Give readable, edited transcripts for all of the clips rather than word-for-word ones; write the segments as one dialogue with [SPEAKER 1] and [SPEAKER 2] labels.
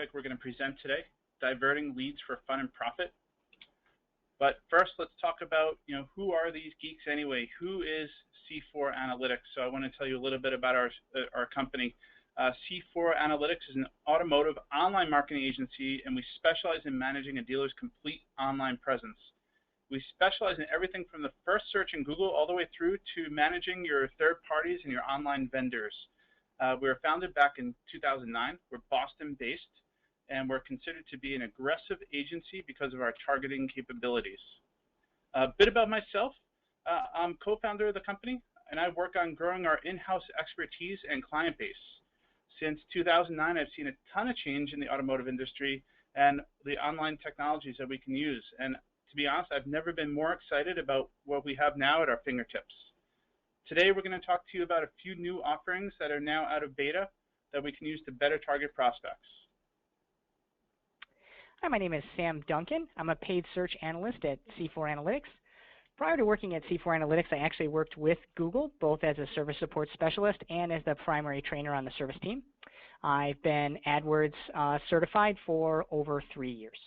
[SPEAKER 1] topic we're going to present today, diverting leads for fun and profit. But first, let's talk about, who are these geeks anyway? Who is C-4 Analytics? So I want to tell you a little bit about our company. C-4 Analytics is an automotive online marketing agency, and we specialize in managing a dealer's complete online presence. We specialize in everything from the first search in Google all the way through to managing your third parties and your online vendors. We were founded back in 2009. We're Boston-based, and we're considered to be an aggressive agency because of our targeting capabilities. A bit about myself. I'm co-founder of the company, and I work on growing our in-house expertise and client base. Since 2009, I've seen a ton of change in the automotive industry and the online technologies that we can use. And to be honest, I've never been more excited about what we have now at our fingertips. Today, we're going to talk to you about a few new offerings that are now out of beta that we can use to better target prospects.
[SPEAKER 2] Hi, my name is Sam Duncan. I'm a paid search analyst at C-4 Analytics. Prior to working at C-4 Analytics, I actually worked with Google, both as a service support specialist and as the primary trainer on the service team. I've been AdWords certified for over 3 years.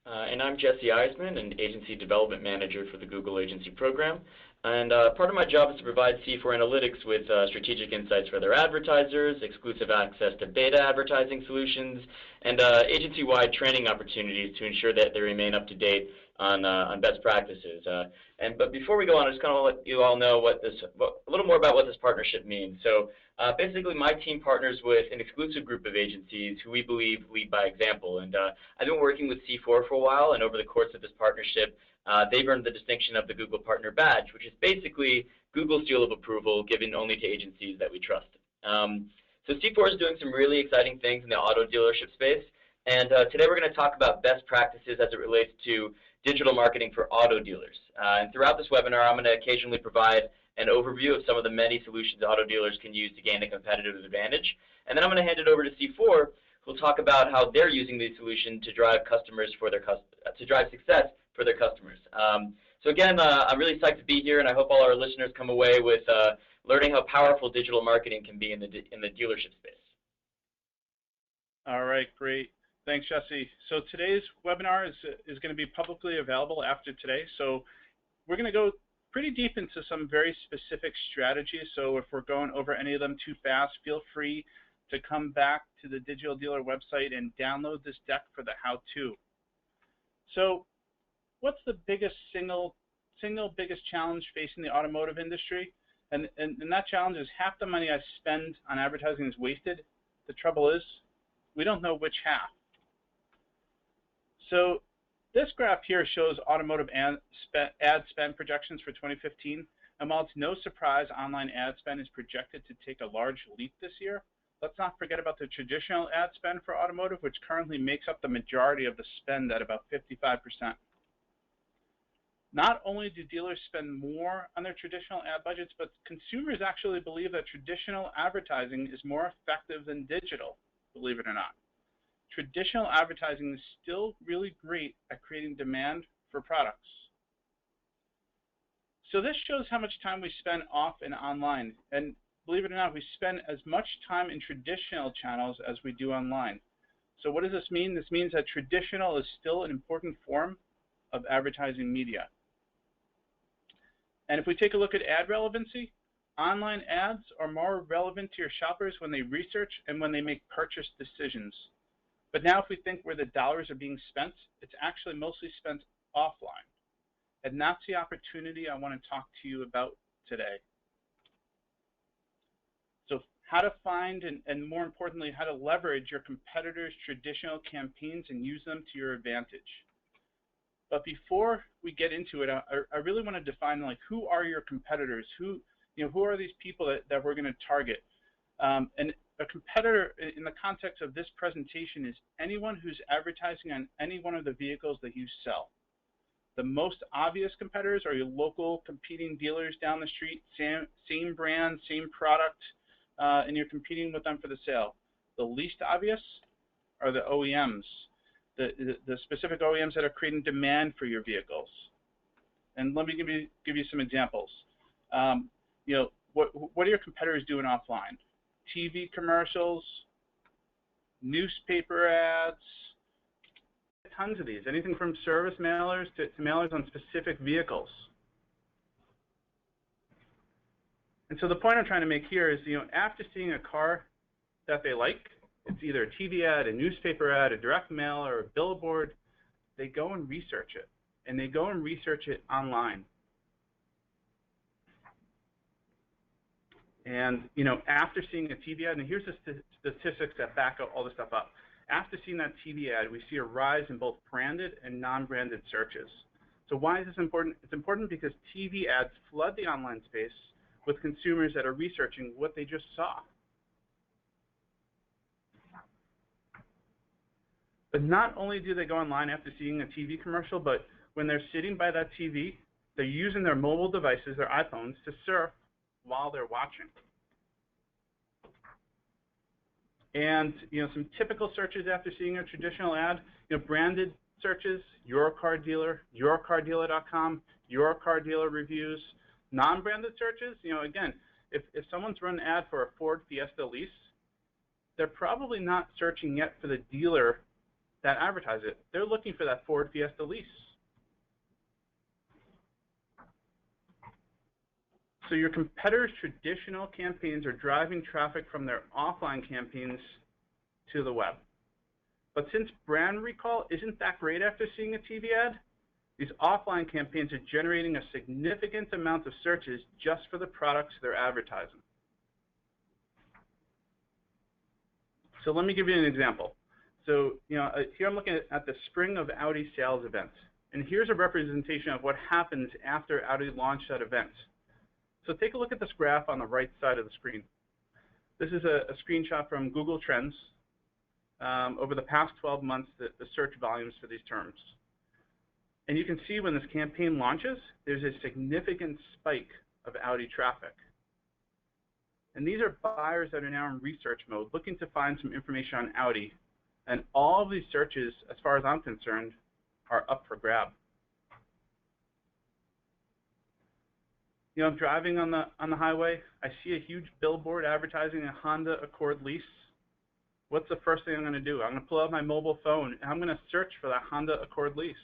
[SPEAKER 3] And I'm Jesse Eisman, an agency development manager for the Google Agency Program. And part of my job is to provide C-4 Analytics with strategic insights for their advertisers, exclusive access to beta advertising solutions, and agency-wide training opportunities to ensure that they remain up to date on best practices. But before we go on, I just kind of want to let you all know a little more about what this partnership means. So basically, my team partners with an exclusive group of agencies who we believe lead by example. And I've been working with C4 for a while, and over the course of this partnership, they've earned the distinction of the Google Partner Badge, which is basically Google's seal of approval given only to agencies that we trust. So C4 is doing some really exciting things in the auto dealership space, and today we're going to talk about best practices as it relates to digital marketing for auto dealers. And throughout this webinar, I'm going to occasionally provide an overview of some of the many solutions auto dealers can use to gain a competitive advantage. And then I'm going to hand it over to C4, who'll talk about how they're using these solutions to drive success for their customers. So again, I'm really psyched to be here, and I hope all our listeners come away with learning how powerful digital marketing can be in the dealership space.
[SPEAKER 1] All right, great. Thanks, Jesse. So today's webinar is going to be publicly available after today. So we're going to go pretty deep into some very specific strategies. So if we're going over any of them too fast, feel free to come back to the Digital Dealer website and download this deck for the how-to. So what's the single biggest challenge facing the automotive industry? And that challenge is half the money I spend on advertising is wasted. The trouble is, we don't know which half. So this graph here shows automotive ad spend projections for 2015. And while it's no surprise online ad spend is projected to take a large leap this year, let's not forget about the traditional ad spend for automotive, which currently makes up the majority of the spend at about 55%. Not only do dealers spend more on their traditional ad budgets, but consumers actually believe that traditional advertising is more effective than digital, believe it or not. Traditional advertising is still really great at creating demand for products. So this shows how much time we spend off and online. And believe it or not, we spend as much time in traditional channels as we do online. So what does this mean? This means that traditional is still an important form of advertising media. And if we take a look at ad relevancy, online ads are more relevant to your shoppers when they research and when they make purchase decisions. But now if we think where the dollars are being spent, it's actually mostly spent offline. And that's the opportunity I want to talk to you about today. So how to find and more importantly, how to leverage your competitors' traditional campaigns and use them to your advantage. But before we get into it, I really want to define like who are your competitors? Who are these people that we're going to target? And a competitor in the context of this presentation is anyone who's advertising on any one of the vehicles that you sell. The most obvious competitors are your local competing dealers down the street, same brand, same product, and you're competing with them for the sale. The least obvious are the OEMs, the specific OEMs that are creating demand for your vehicles. And let me give you some examples. What are your competitors doing offline? TV commercials, newspaper ads, tons of these, anything from service mailers to mailers on specific vehicles. And so the point I'm trying to make here is, after seeing a car that they like, it's either a TV ad, a newspaper ad, a direct mail, or a billboard, they go and research it. And they go and research it online. And, after seeing a TV ad, and here's the statistics that back all this stuff up. After seeing that TV ad, we see a rise in both branded and non-branded searches. So why is this important? It's important because TV ads flood the online space with consumers that are researching what they just saw. But not only do they go online after seeing a TV commercial, but when they're sitting by that TV, they're using their mobile devices, their iPhones, to surf while they're watching. And some typical searches after seeing a traditional ad, branded searches, your car dealer, yourcardealer.com, your car dealer reviews. Non-branded searches, again, if someone's run an ad for a Ford Fiesta lease, they're probably not searching yet for the dealer that advertised it. They're looking for that Ford Fiesta lease. So your competitors' traditional campaigns are driving traffic from their offline campaigns to the web. But since brand recall isn't that great after seeing a TV ad, these offline campaigns are generating a significant amount of searches just for the products they're advertising. So let me give you an example. So here I'm looking at the Spring of Audi sales event. And here's a representation of what happens after Audi launched that event. So take a look at this graph on the right side of the screen. This is a screenshot from Google Trends over the past 12 months, the search volumes for these terms. And you can see when this campaign launches, there's a significant spike of Audi traffic. And these are buyers that are now in research mode, looking to find some information on Audi. And all of these searches, as far as I'm concerned, are up for grab. I'm driving on the highway. I see a huge billboard advertising a Honda Accord lease. What's the first thing I'm going to do? I'm going to pull out my mobile phone, and I'm going to search for that Honda Accord lease.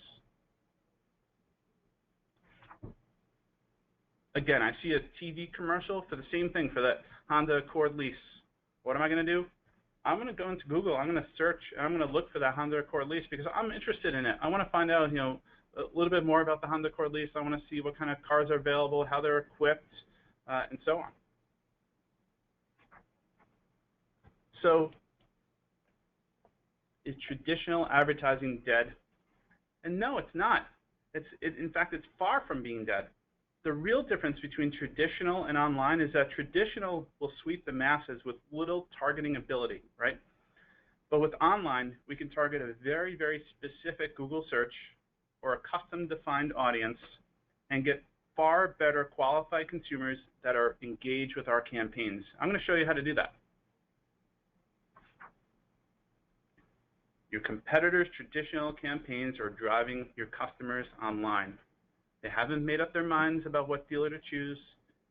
[SPEAKER 1] Again, I see a TV commercial for the same thing, for that Honda Accord lease. What am I going to do? I'm going to go into Google. I'm going to search, and I'm going to look for that Honda Accord lease because I'm interested in it. I want to find out, a little bit more about the Honda Accord lease. I want to see what kind of cars are available, how they're equipped, and so on. So, is traditional advertising dead? And no, it's not. In fact, it's far from being dead. The real difference between traditional and online is that traditional will sweep the masses with little targeting ability, right? But with online, we can target a very, very specific Google search or a custom defined audience and get far better qualified consumers that are engaged with our campaigns. I'm going to show you how to do that. Your competitors' traditional campaigns are driving your customers online. They haven't made up their minds about what dealer to choose,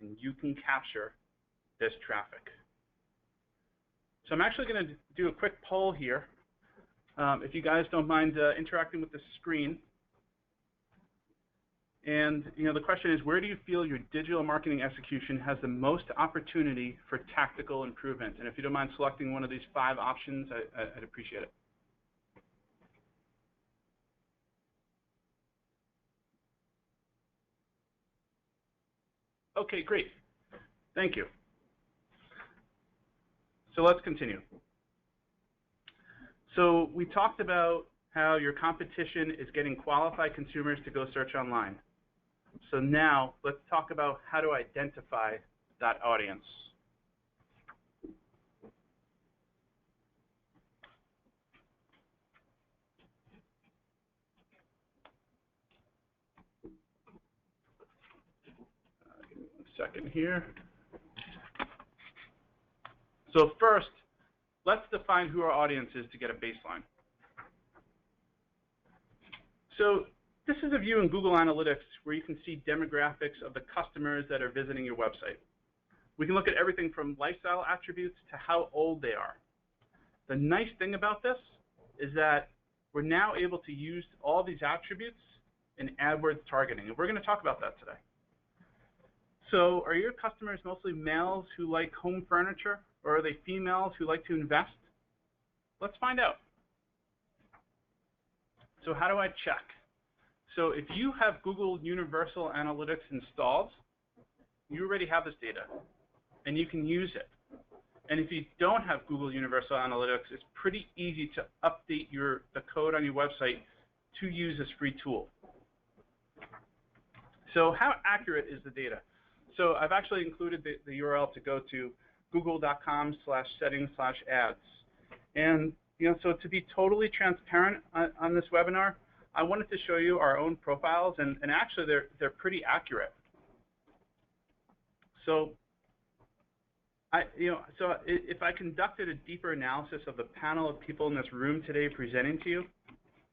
[SPEAKER 1] and you can capture this traffic. So I'm actually going to do a quick poll here. If you guys don't mind interacting with the screen. And the question is, where do you feel your digital marketing execution has the most opportunity for tactical improvement? And if you don't mind selecting one of these 5 options, I'd appreciate it. Okay, great. Thank you. So let's continue. So we talked about how your competition is getting qualified consumers to go search online. So now let's talk about how to identify that audience. Give me 1 second here. So first, let's define who our audience is to get a baseline. So this is a view in Google Analytics where you can see demographics of the customers that are visiting your website. We can look at everything from lifestyle attributes to how old they are. The nice thing about this is that we're now able to use all these attributes in AdWords targeting, and we're going to talk about that today. So are your customers mostly males who like home furniture, or are they females who like to invest? Let's find out. So how do I check? So if you have Google Universal Analytics installed, you already have this data, and you can use it. And if you don't have Google Universal Analytics, it's pretty easy to update the code on your website to use this free tool. So how accurate is the data? So I've actually included the URL to go to google.com/settings/ads. And so to be totally transparent on this webinar, I wanted to show you our own profiles, and actually they're pretty accurate. So if I conducted a deeper analysis of the panel of people in this room today presenting to you,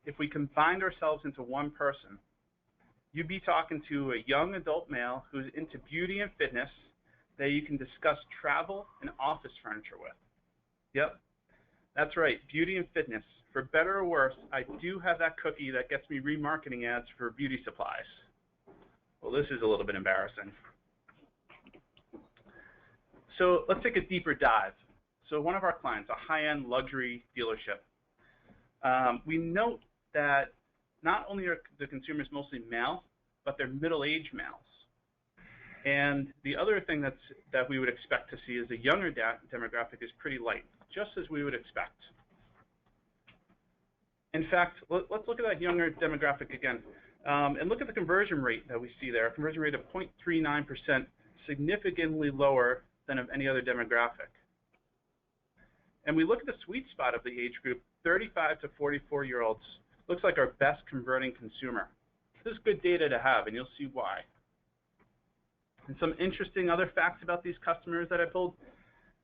[SPEAKER 1] if we combined ourselves into one person, you'd be talking to a young adult male who's into beauty and fitness that you can discuss travel and office furniture with. Yep, that's right, beauty and fitness. For better or worse, I do have that cookie that gets me remarketing ads for beauty supplies. Well, this is a little bit embarrassing. So let's take a deeper dive. So one of our clients, a high-end luxury dealership, we note that not only are the consumers mostly male, but they're middle-aged males. And the other thing that we would expect to see is the younger demographic is pretty light, just as we would expect. In fact, let's look at that younger demographic again, and look at the conversion rate that we see there, a conversion rate of 0.39%, significantly lower than of any other demographic. And we look at the sweet spot of the age group, 35 to 44-year-olds, looks like our best converting consumer. This is good data to have, and you'll see why. And some interesting other facts about these customers that I pulled.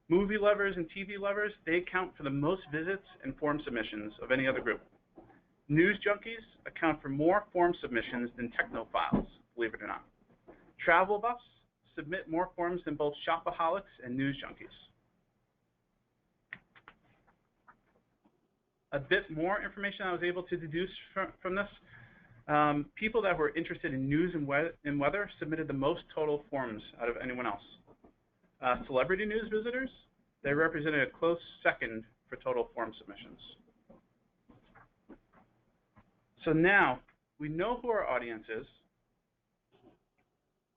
[SPEAKER 1] Movie lovers and TV lovers, they account for the most visits and form submissions of any other group. News junkies account for more form submissions than technophiles, believe it or not. Travel buffs submit more forms than both shopaholics and news junkies. A bit more information I was able to deduce from this. People that were interested in news and weather submitted the most total forms out of anyone else. Celebrity news visitors, they represented a close second for total form submissions. So now we know who our audience is.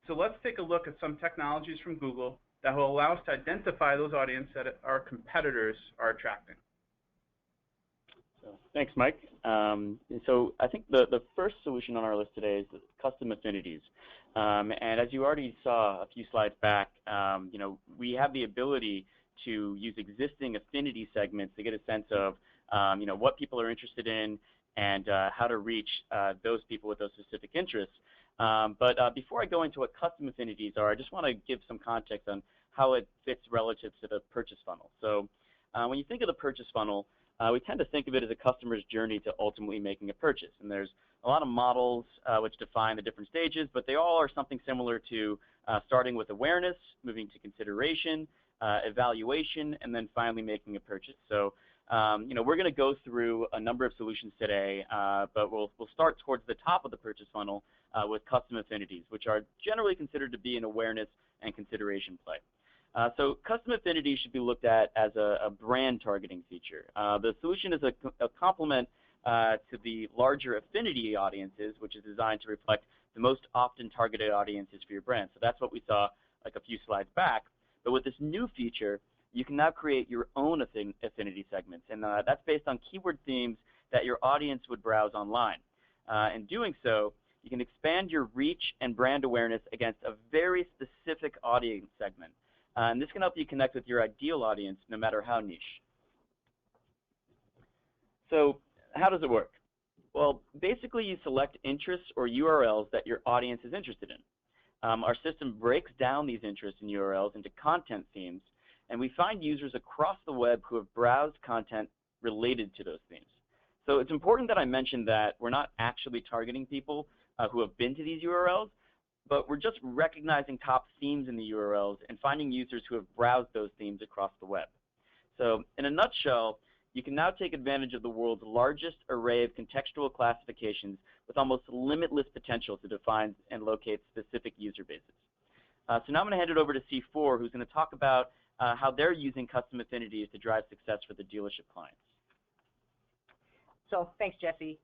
[SPEAKER 1] So let's take a look at some technologies from Google that will allow us to identify those audiences that our competitors are attracting.
[SPEAKER 4] So, thanks, Mike. So I think the first solution on our list today is custom affinities. And as you already saw a few slides back, we have the ability to use existing affinity segments to get a sense of what people are interested in and how to reach those people with those specific interests. But before I go into what custom affinities are, I just want to give some context on how it fits relative to the purchase funnel. So when you think of the purchase funnel, we tend to think of it as a customer's journey to ultimately making a purchase. And there's a lot of models which define the different stages, but they all are something similar to starting with awareness, moving to consideration, evaluation, and then finally making a purchase. So we're going to go through a number of solutions today, but we'll start towards the top of the purchase funnel with custom affinities, which are generally considered to be an awareness and consideration play. So custom affinities should be looked at as a brand targeting feature. The solution is a complement to the larger affinity audiences, which is designed to reflect the most often targeted audiences for your brand. So that's what we saw like a few slides back. But with this new feature, you can now create your own affinity segments, and that's based on keyword themes that your audience would browse online. In doing so, you can expand your reach and brand awareness against a very specific audience segment. And this can help you connect with your ideal audience no matter how niche. So how does it work? Well, basically you select interests or URLs that your audience is interested in. Our system breaks down these interests and URLs into content themes, and we find users across the web who have browsed content related to those themes. So it's important that I mention that we're not actually targeting people who have been to these URLs, but we're just recognizing top themes in the URLs and finding users who have browsed those themes across the web. So in a nutshell, you can now take advantage of the world's largest array of contextual classifications with almost limitless potential to define and locate specific user bases. So now I'm going to hand it over to C-4, who's going to talk about how they're using custom affinities to drive success for the dealership clients.
[SPEAKER 2] So thanks, Jesse.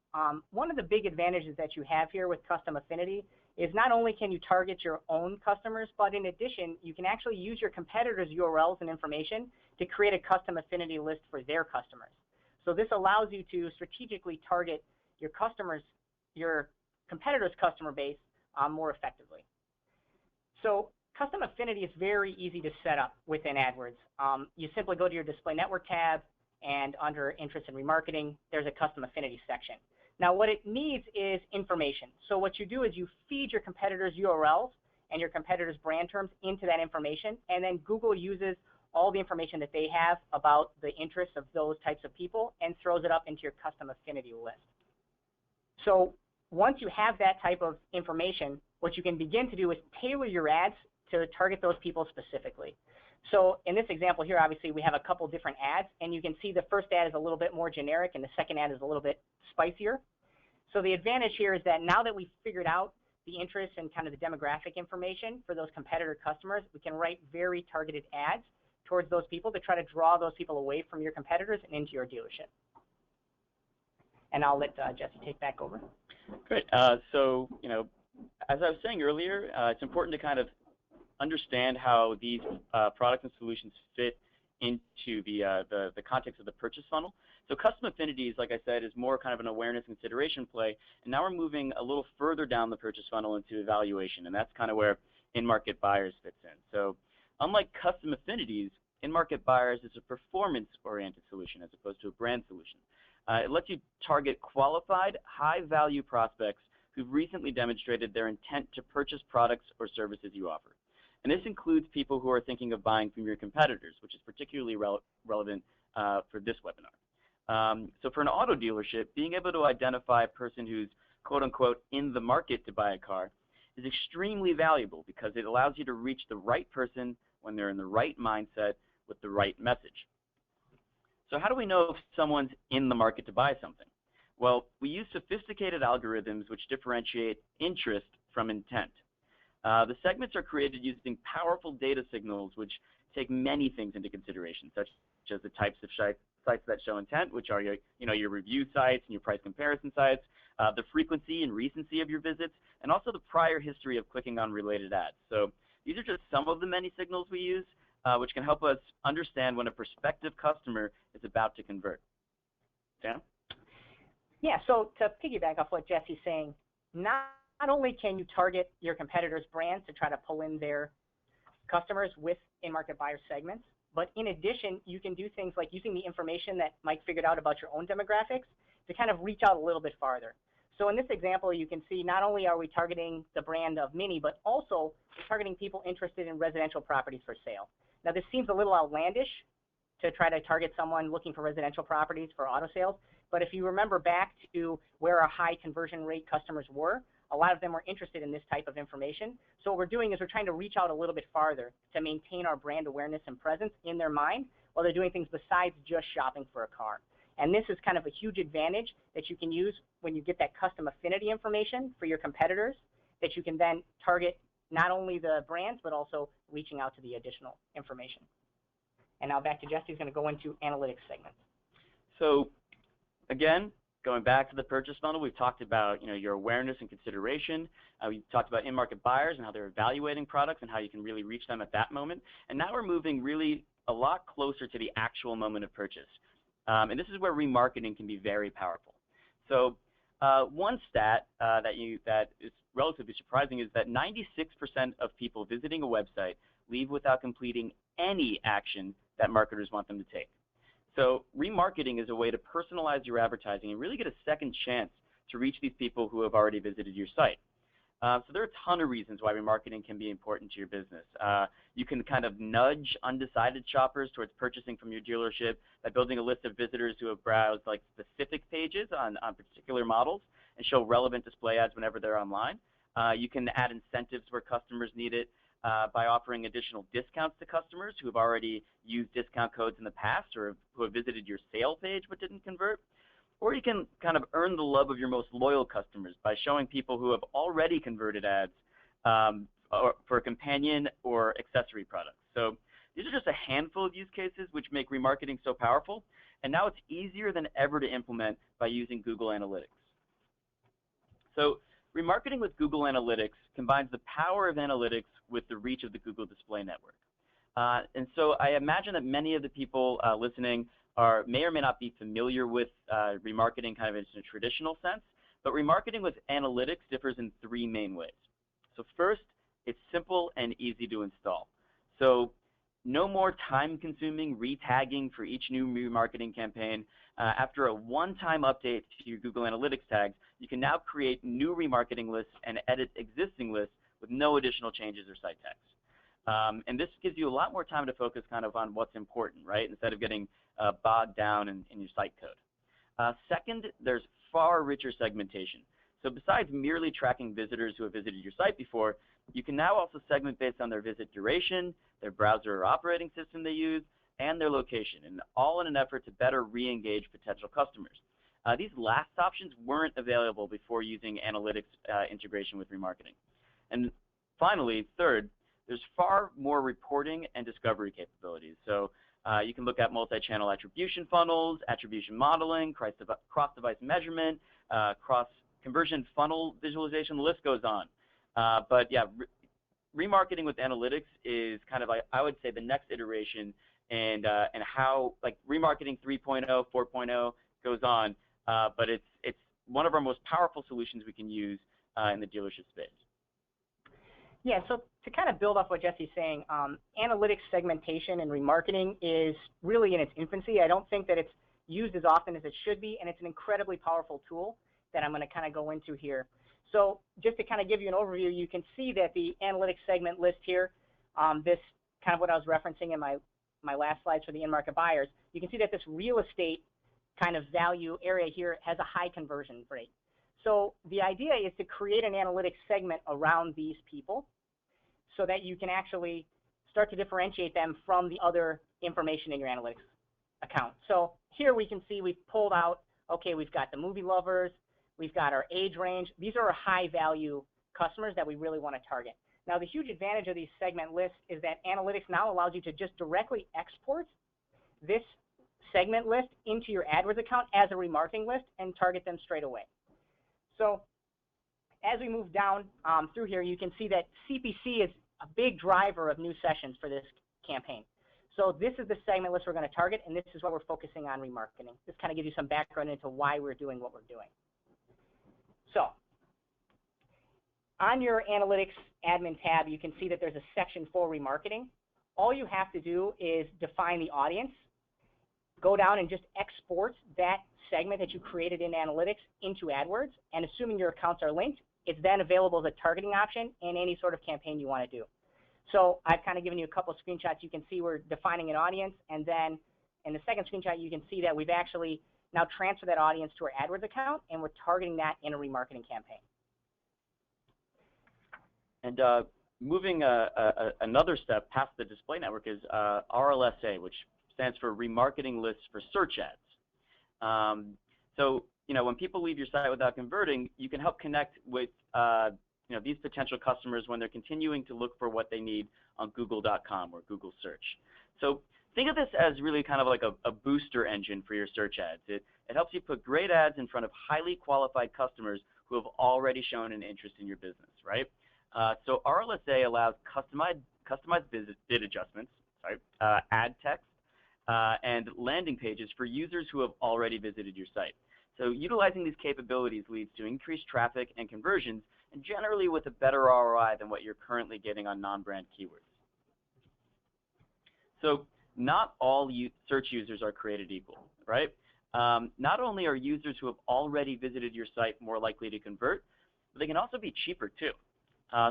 [SPEAKER 2] One of the big advantages that you have here with custom affinity is not only can you target your own customers, but in addition, you can actually use your competitors' URLs and information to create a custom affinity list for their customers. So this allows you to strategically target your competitors' customer base more effectively. So custom affinity is very easy to set up within AdWords. You simply go to your display network tab, and under interest and remarketing, there's a custom affinity section. Now what it needs is information. So what you do is you feed your competitors' URLs and your competitors' brand terms into that information, and then Google uses all the information that they have about the interests of those types of people and throws it up into your custom affinity list. So once you have that type of information, what you can begin to do is tailor your ads to target those people specifically. So in this example here, obviously, we have a couple different ads, and you can see the first ad is a little bit more generic, and the second ad is a little bit spicier. So the advantage here is that now that we've figured out the interests and kind of the demographic information for those competitor customers, we can write very targeted ads towards those people to try to draw those people away from your competitors and into your dealership. And I'll let Jesse take back over.
[SPEAKER 4] Great. So, as I was saying earlier, it's important to kind of understand how these products and solutions fit into the context of the purchase funnel. So custom affinities, like I said, is more kind of an awareness and consideration play, and now we're moving a little further down the purchase funnel into evaluation, and that's kind of where in-market buyers fits in. So unlike custom affinities, in-market buyers is a performance-oriented solution as opposed to a brand solution. It lets you target qualified, high-value prospects who've recently demonstrated their intent to purchase products or services you offer. And this includes people who are thinking of buying from your competitors, which is particularly relevant for this webinar. So for an auto dealership, being able to identify a person who's quote-unquote in the market to buy a car is extremely valuable because it allows you to reach the right person when they're in the right mindset with the right message. So how do we know if someone's in the market to buy something? Well, we use sophisticated algorithms which differentiate interest from intent. The segments are created using powerful data signals which take many things into consideration, such as the types of sites that show intent, which are your review sites and your price comparison sites, the frequency and recency of your visits, and also the prior history of clicking on related ads. So these are just some of the many signals we use, which can help us understand when a prospective customer is about to convert. Dan?
[SPEAKER 2] Yeah, so to piggyback off what Jesse's saying, not only can you target your competitors' brands to try to pull in their customers with in-market buyer segments, but in addition, you can do things like using the information that Mike figured out about your own demographics to kind of reach out a little bit farther. So in this example, you can see not only are we targeting the brand of Mini, but also we're targeting people interested in residential properties for sale. Now, this seems a little outlandish to try to target someone looking for residential properties for auto sales, but if you remember back to where our high conversion rate customers were, a lot of them were interested in this type of information. So what we're doing is we're trying to reach out a little bit farther to maintain our brand awareness and presence in their mind while they're doing things besides just shopping for a car. And this is kind of a huge advantage that you can use when you get that custom affinity information for your competitors that you can then target not only the brands, but also reaching out to the additional information. And now back to Jesse, who's going to go into analytics segments.
[SPEAKER 4] So again, going back to the purchase funnel, we've talked about your awareness and consideration. We've talked about in-market buyers and how they're evaluating products and how you can really reach them at that moment. And now we're moving really a lot closer to the actual moment of purchase. And this is where remarketing can be very powerful. So one stat that is relatively surprising is that 96% of people visiting a website leave without completing any action that marketers want them to take. So remarketing is a way to personalize your advertising and really get a second chance to reach these people who have already visited your site. So there are a ton of reasons why remarketing can be important to your business. You can kind of nudge undecided shoppers towards purchasing from your dealership by building a list of visitors who have browsed like specific pages on particular models and show relevant display ads whenever they're online. You can add incentives where customers need it. by offering additional discounts to customers who have already used discount codes in the past or who have visited your sale page but didn't convert. Or you can kind of earn the love of your most loyal customers by showing people who have already converted ads for companion or accessory products. So these are just a handful of use cases which make remarketing so powerful, and now it's easier than ever to implement by using Google Analytics. So remarketing with Google Analytics combines the power of analytics with the reach of the Google Display Network. And so I imagine that many of the people listening may or may not be familiar with remarketing kind of in a traditional sense, but remarketing with analytics differs in three main ways. So first, it's simple and easy to install. So no more time-consuming retagging for each new remarketing campaign. After a one-time update to your Google Analytics tags, you can now create new remarketing lists and edit existing lists with no additional changes or site tags. And this gives you a lot more time to focus kind of on what's important, right, instead of getting bogged down in your site code. Second, there's far richer segmentation. So besides merely tracking visitors who have visited your site before, you can now also segment based on their visit duration, their browser or operating system they use, and their location, and all in an effort to better re-engage potential customers. These last options weren't available before using analytics integration with remarketing. And finally, third, there's far more reporting and discovery capabilities. So you can look at multi-channel attribution funnels, attribution modeling, cross-device measurement, cross-conversion funnel visualization, the list goes on. But yeah, remarketing with analytics is kind of, I would say, the next iteration, and how like remarketing 3.0, 4.0 goes on, but it's one of our most powerful solutions we can use in the dealership space.
[SPEAKER 2] Yeah, so to kind of build off what Jesse's saying, analytics segmentation and remarketing is really in its infancy. I don't think that it's used as often as it should be, and it's an incredibly powerful tool that I'm going to kind of go into here. So just to kind of give you an overview, you can see that the analytics segment list here, this kind of what I was referencing in my last slides for the in-market buyers, you can see that this real estate kind of value area here has a high conversion rate. So the idea is to create an analytics segment around these people so that you can actually start to differentiate them from the other information in your analytics account. So here we can see we've pulled out, okay, we've got the movie lovers, we've got our age range. These are high value customers that we really want to target. Now the huge advantage of these segment lists is that analytics now allows you to just directly export this segment list into your AdWords account as a remarketing list and target them straight away. So as we move down through here, you can see that CPC is a big driver of new sessions for this campaign. So this is the segment list we're going to target, and this is what we're focusing on remarketing. This kind of gives you some background into why we're doing what we're doing. So on your analytics admin tab, you can see that there's a section for remarketing. All you have to do is define the audience, go down and just export that segment that you created in analytics into AdWords, and assuming your accounts are linked, it's then available as a targeting option in any sort of campaign you want to do. So I've kind of given you a couple of screenshots. You can see we're defining an audience, and then in the second screenshot, you can see that we've actually now transferred that audience to our AdWords account, and we're targeting that in a remarketing campaign.
[SPEAKER 4] And moving another step past the display network is RLSA, which stands for Remarketing Lists for Search Ads. So, you know, when people leave your site without converting, you can help connect with, you know, these potential customers when they're continuing to look for what they need on Google.com or Google Search. So think of this as really kind of like a booster engine for your search ads. It helps you put great ads in front of highly qualified customers who have already shown an interest in your business, right? So RLSA allows customized bid adjustments, ad text, and landing pages for users who have already visited your site. So utilizing these capabilities leads to increased traffic and conversions, and generally with a better ROI than what you're currently getting on non-brand keywords. So not all search users are created equal, right? Not only are users who have already visited your site more likely to convert, but they can also be cheaper too.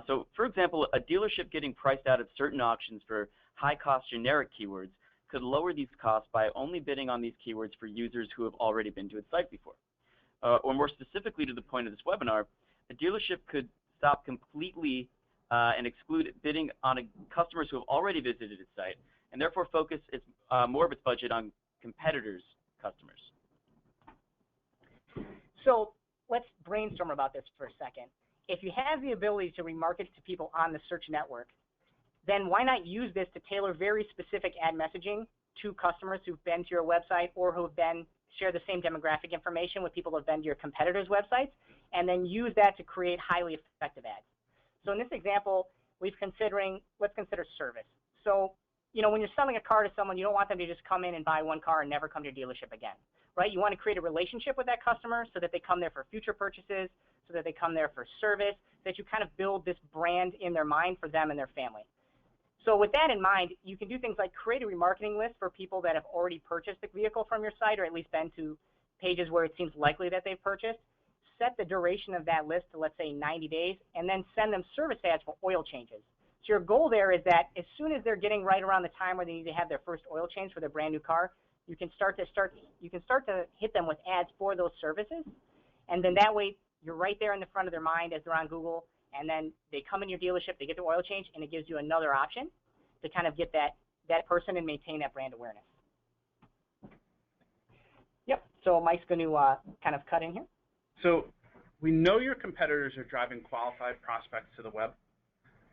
[SPEAKER 4] So for example, a dealership getting priced out of certain auctions for high-cost generic keywords could lower these costs by only bidding on these keywords for users who have already been to its site before. Or more specifically to the point of this webinar, a dealership could stop completely and exclude bidding on customers who have already visited its site, and therefore focus more of its budget on competitors' customers.
[SPEAKER 2] So let's brainstorm about this for a second. If you have the ability to remarket to people on the search network, then why not use this to tailor very specific ad messaging to customers who've been to your website or who've share the same demographic information with people who've been to your competitors' websites, and then use that to create highly effective ads. So in this example, let's consider service. So, when you're selling a car to someone, you don't want them to just come in and buy one car and never come to your dealership again, right? You want to create a relationship with that customer so that they come there for future purchases, so that they come there for service, that you kind of build this brand in their mind for them and their family. So with that in mind, you can do things like create a remarketing list for people that have already purchased the vehicle from your site, or at least been to pages where it seems likely that they've purchased. Set the duration of that list to, let's say, 90 days, and then send them service ads for oil changes. So your goal there is that as soon as they're getting right around the time where they need to have their first oil change for their brand new car, you can start to hit them with ads for those services, and then that way you're right there in the front of their mind as they're on Google, and then they come in your dealership, they get their oil change, and it gives you another option to kind of get that person and maintain that brand awareness. Yep, so Mike's going to kind of cut in here.
[SPEAKER 1] So we know your competitors are driving qualified prospects to the web.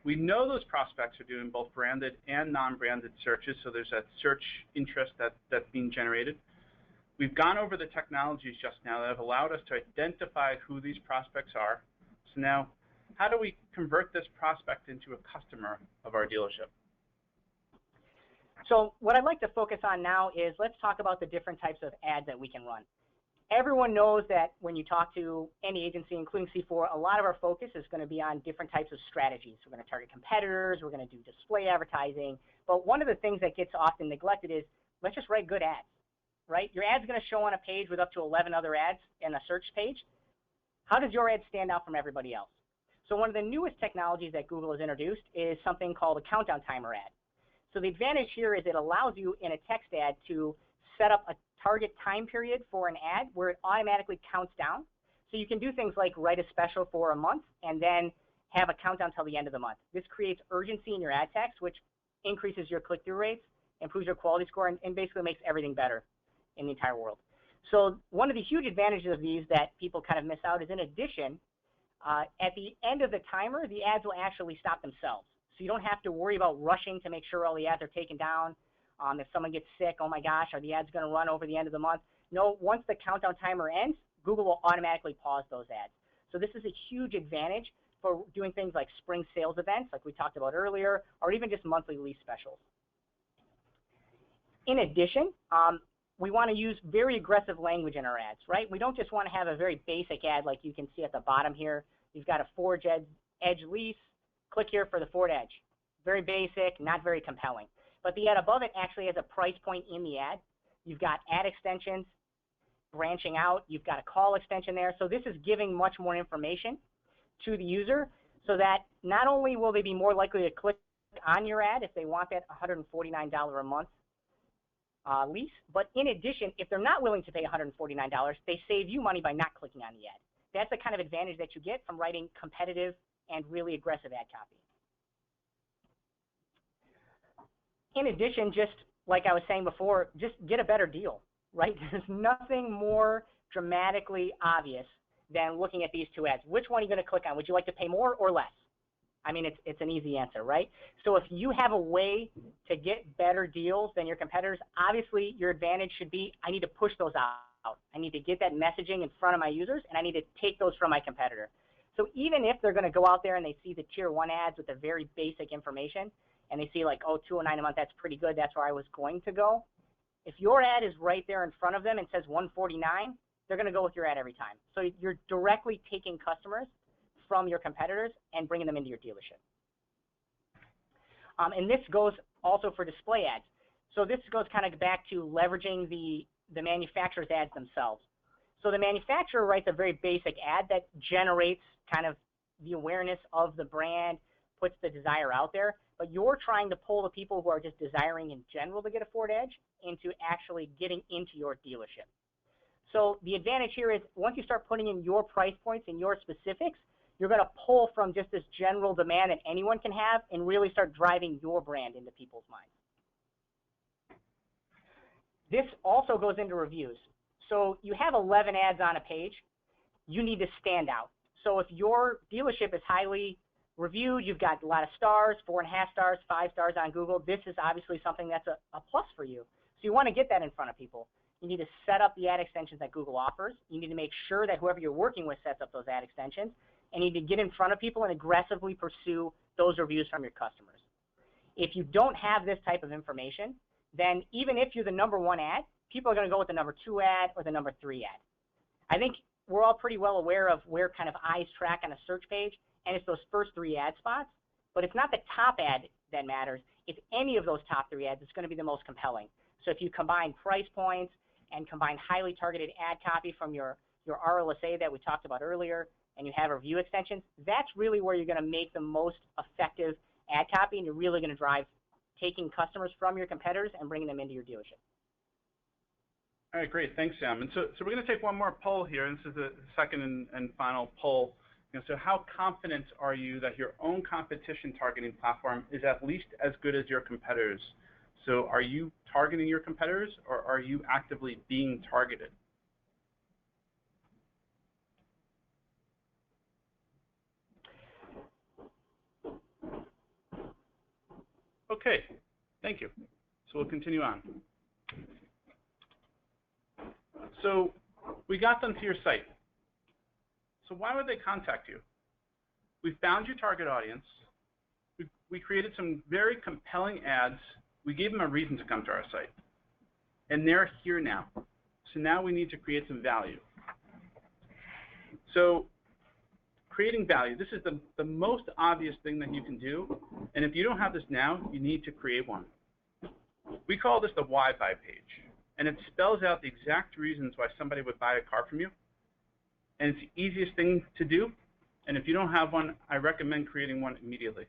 [SPEAKER 1] We know those prospects are doing both branded and non-branded searches, so there's that search interest that's being generated. We've gone over the technologies just now that have allowed us to identify who these prospects are. So now, how do we convert this prospect into a customer of our dealership?
[SPEAKER 2] So what I'd like to focus on now is let's talk about the different types of ads that we can run. Everyone knows that when you talk to any agency, including C4, a lot of our focus is going to be on different types of strategies. We're going to target competitors, we're going to do display advertising, but one of the things that gets often neglected is let's just write good ads, right? Your ad's going to show on a page with up to 11 other ads in a search page. How does your ad stand out from everybody else? So one of the newest technologies that Google has introduced is something called a countdown timer ad. So the advantage here is it allows you in a text ad to set up a target time period for an ad where it automatically counts down. So you can do things like write a special for a month and then have a countdown till the end of the month. This creates urgency in your ad text, which increases your click-through rates, improves your quality score, and basically makes everything better in the entire world. So one of the huge advantages of these that people kind of miss out is, in addition, at the end of the timer, the ads will actually stop themselves. So you don't have to worry about rushing to make sure all the ads are taken down. If someone gets sick, oh my gosh, are the ads going to run over the end of the month? No, once the countdown timer ends, Google will automatically pause those ads. So this is a huge advantage for doing things like spring sales events, like we talked about earlier, or even just monthly lease specials. In addition, we want to use very aggressive language in our ads, right? We don't just want to have a very basic ad like you can see at the bottom here. You've got a Ford Edge lease. Click here for the Ford Edge. Very basic, not very compelling. But the ad above it actually has a price point in the ad. You've got ad extensions branching out. You've got a call extension there. So this is giving much more information to the user so that not only will they be more likely to click on your ad if they want that $149 a month lease, but in addition, if they're not willing to pay $149, they save you money by not clicking on the ad. That's the kind of advantage that you get from writing competitive and really aggressive ad copy. In addition, just like I was saying before, just get a better deal, right? There's nothing more dramatically obvious than looking at these two ads. Which one are you going to click on? Would you like to pay more or less? I mean, it's an easy answer, right? So if you have a way to get better deals than your competitors, obviously your advantage should be, I need to push those out. I need to get that messaging in front of my users, and I need to take those from my competitor. So even if they're going to go out there and they see the tier 1 ads with the very basic information, and they see like, oh, $209 a month, that's pretty good, that's where I was going to go. If your ad is right there in front of them and says $149, they're going to go with your ad every time. So you're directly taking customers from your competitors and bringing them into your dealership. And this goes also for display ads. So this goes kind of back to leveraging the manufacturer's ads themselves. So the manufacturer writes a very basic ad that generates kind of the awareness of the brand, puts the desire out there, but you're trying to pull the people who are just desiring in general to get a Ford Edge into actually getting into your dealership. So the advantage here is once you start putting in your price points and your specifics, you're going to pull from just this general demand that anyone can have and really start driving your brand into people's minds. This also goes into reviews. So you have 11 ads on a page. You need to stand out. So if your dealership is highly reviewed, you've got a lot of stars, 4.5 stars, 5 stars on Google, this is obviously something that's a plus for you. So you want to get that in front of people. You need to set up the ad extensions that Google offers. You need to make sure that whoever you're working with sets up those ad extensions. And you need to get in front of people and aggressively pursue those reviews from your customers. If you don't have this type of information, then even if you're the #1 ad, people are going to go with the #2 ad or the #3 ad. I think we're all pretty well aware of where kind of eyes track on a search page, and it's those first 3 ad spots. But it's not the top ad that matters. It's any of those top 3 ads that's going to be the most compelling. So if you combine price points and combine highly targeted ad copy from your RLSA that we talked about earlier, and you have review extensions, that's really where you're going to make the most effective ad copy, and you're really going to drive taking customers from your competitors and bringing them into your dealership.
[SPEAKER 1] All right, great. Thanks, Sam. And so we're going to take one more poll here, and this is the second and final poll. So how confident are you that your own competition targeting platform is at least as good as your competitors? So are you targeting your competitors, or are you actively being targeted? Okay, thank you. So we'll continue on. So we got them to your site. So why would they contact you? We found your target audience. We created some very compelling ads. We gave them a reason to come to our site. And they're here now. So now we need to create some value. So creating value, this is the most obvious thing that you can do. And if you don't have this now, you need to create one. We call this the why buy page. And it spells out the exact reasons why somebody would buy a car from you. And it's the easiest thing to do. And if you don't have one, I recommend creating one immediately.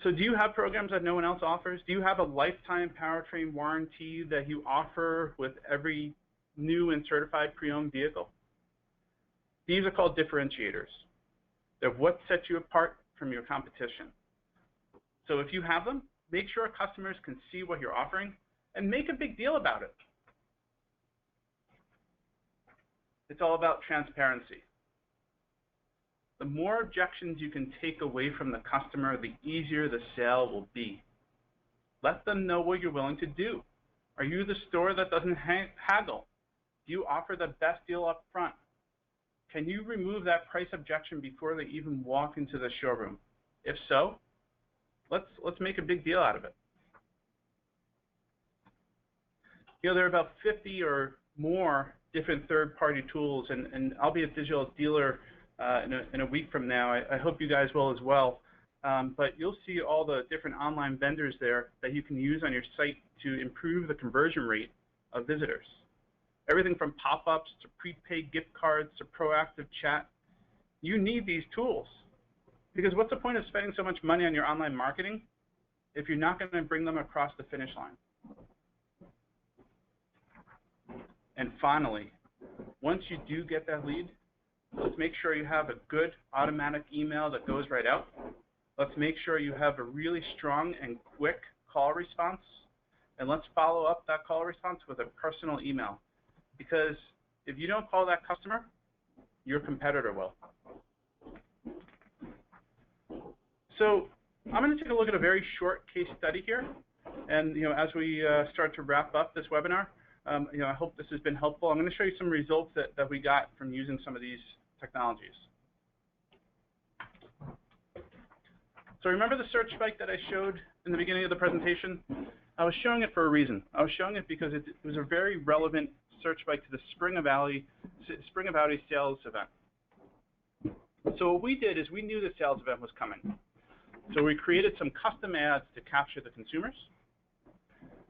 [SPEAKER 1] So do you have programs that no one else offers? Do you have a lifetime powertrain warranty that you offer with every new and certified pre-owned vehicle? These are called differentiators. They're what sets you apart from your competition. So if you have them, make sure customers can see what you're offering and make a big deal about it. It's all about transparency. The more objections you can take away from the customer, the easier the sale will be. Let them know what you're willing to do. Are you the store that doesn't haggle? Do you offer the best deal up front? Can you remove that price objection before they even walk into the showroom? If so, let's make a big deal out of it. You know, there are about 50 or more different third-party tools, and I'll be a digital dealer in a week from now. I hope you guys will as well. But you'll see all the different online vendors there that you can use on your site to improve the conversion rate of visitors. Everything from pop-ups to prepaid gift cards to proactive chat. You need these tools. Because what's the point of spending so much money on your online marketing if you're not going to bring them across the finish line? And finally, once you do get that lead, let's make sure you have a good automatic email that goes right out. Let's make sure you have a really strong and quick call response. And let's follow up that call response with a personal email. Because if you don't call that customer, your competitor will. So I'm going to take a look at a very short case study here. And as we start to wrap up this webinar, I hope this has been helpful. I'm going to show you some results that we got from using some of these technologies. So remember the search spike that I showed in the beginning of the presentation? I was showing it for a reason. I was showing it because it was a very relevant search spike to the Spring of Audi sales event. So what we did is we knew the sales event was coming. So we created some custom ads to capture the consumers,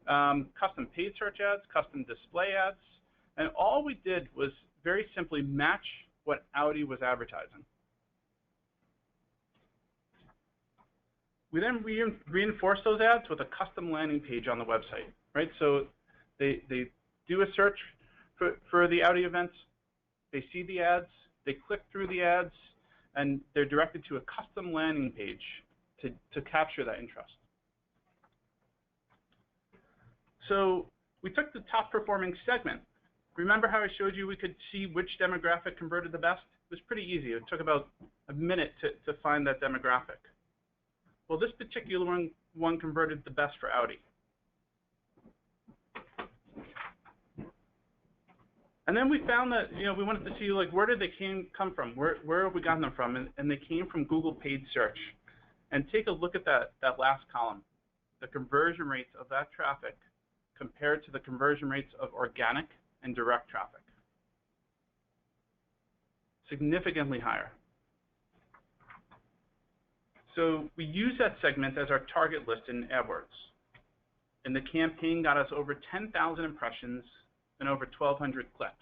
[SPEAKER 1] custom paid search ads, custom display ads, and all we did was very simply match what Audi was advertising. We then reinforced those ads with a custom landing page on the website, right? So they do a search for the Audi events, they see the ads, They click through the ads, and they're directed to a custom landing page to capture that interest. So we took the top performing segment. Remember how I showed you we could see which demographic converted the best? It was pretty easy. It took about a minute to find that demographic. Well, this particular one converted the best for Audi. And then we found that, we wanted to see, like, where did they come from? Where have we gotten them from? And they came from Google paid search. And take a look at that last column, the conversion rates of that traffic compared to the conversion rates of organic and direct traffic. Significantly higher. So we use that segment as our target list in AdWords. And the campaign got us over 10,000 impressions and over 1,200 clicks.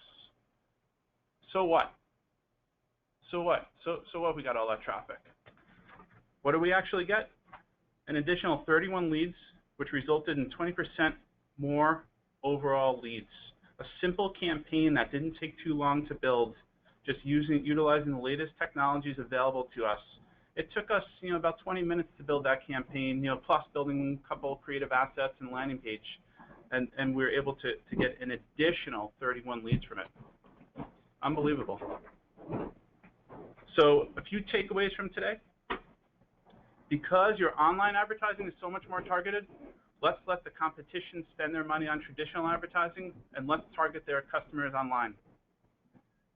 [SPEAKER 1] So what? So what? So what? We got all that traffic. What do we actually get? An additional 31 leads, which resulted in 20% more overall leads. A simple campaign that didn't take too long to build, just utilizing the latest technologies available to us. It took us, about 20 minutes to build that campaign, plus building a couple of creative assets and landing page. And we were able to get an additional 31 leads from it. Unbelievable. So a few takeaways from today. Because your online advertising is so much more targeted, let's let the competition spend their money on traditional advertising, and let's target their customers online.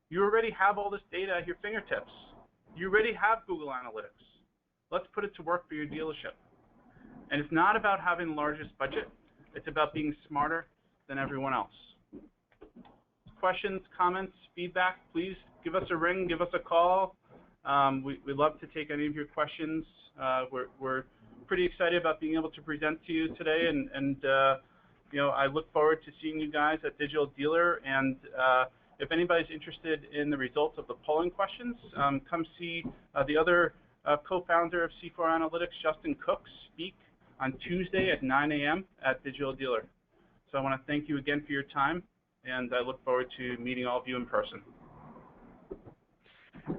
[SPEAKER 1] You already have all this data at your fingertips. You already have Google Analytics. Let's put it to work for your dealership. And it's not about having the largest budget. It's about being smarter than everyone else. Questions, comments, feedback, please give us a ring, give us a call. We'd love to take any of your questions. We're pretty excited about being able to present to you today, and I look forward to seeing you guys at Digital Dealer. And if anybody's interested in the results of the polling questions, come see the other co-founder of C4 Analytics, Justin Cook, speak on Tuesday at 9 a.m. at Digital Dealer. So I want to thank you again for your time, and I look forward to meeting all of you in person.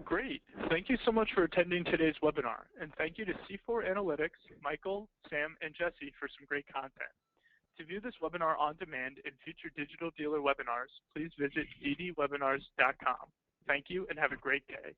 [SPEAKER 5] Great. Thank you so much for attending today's webinar. And thank you to C4 Analytics, Michael, Sam, and Jesse for some great content. To view this webinar on demand and future Digital Dealer webinars, please visit ddwebinars.com. Thank you and have a great day.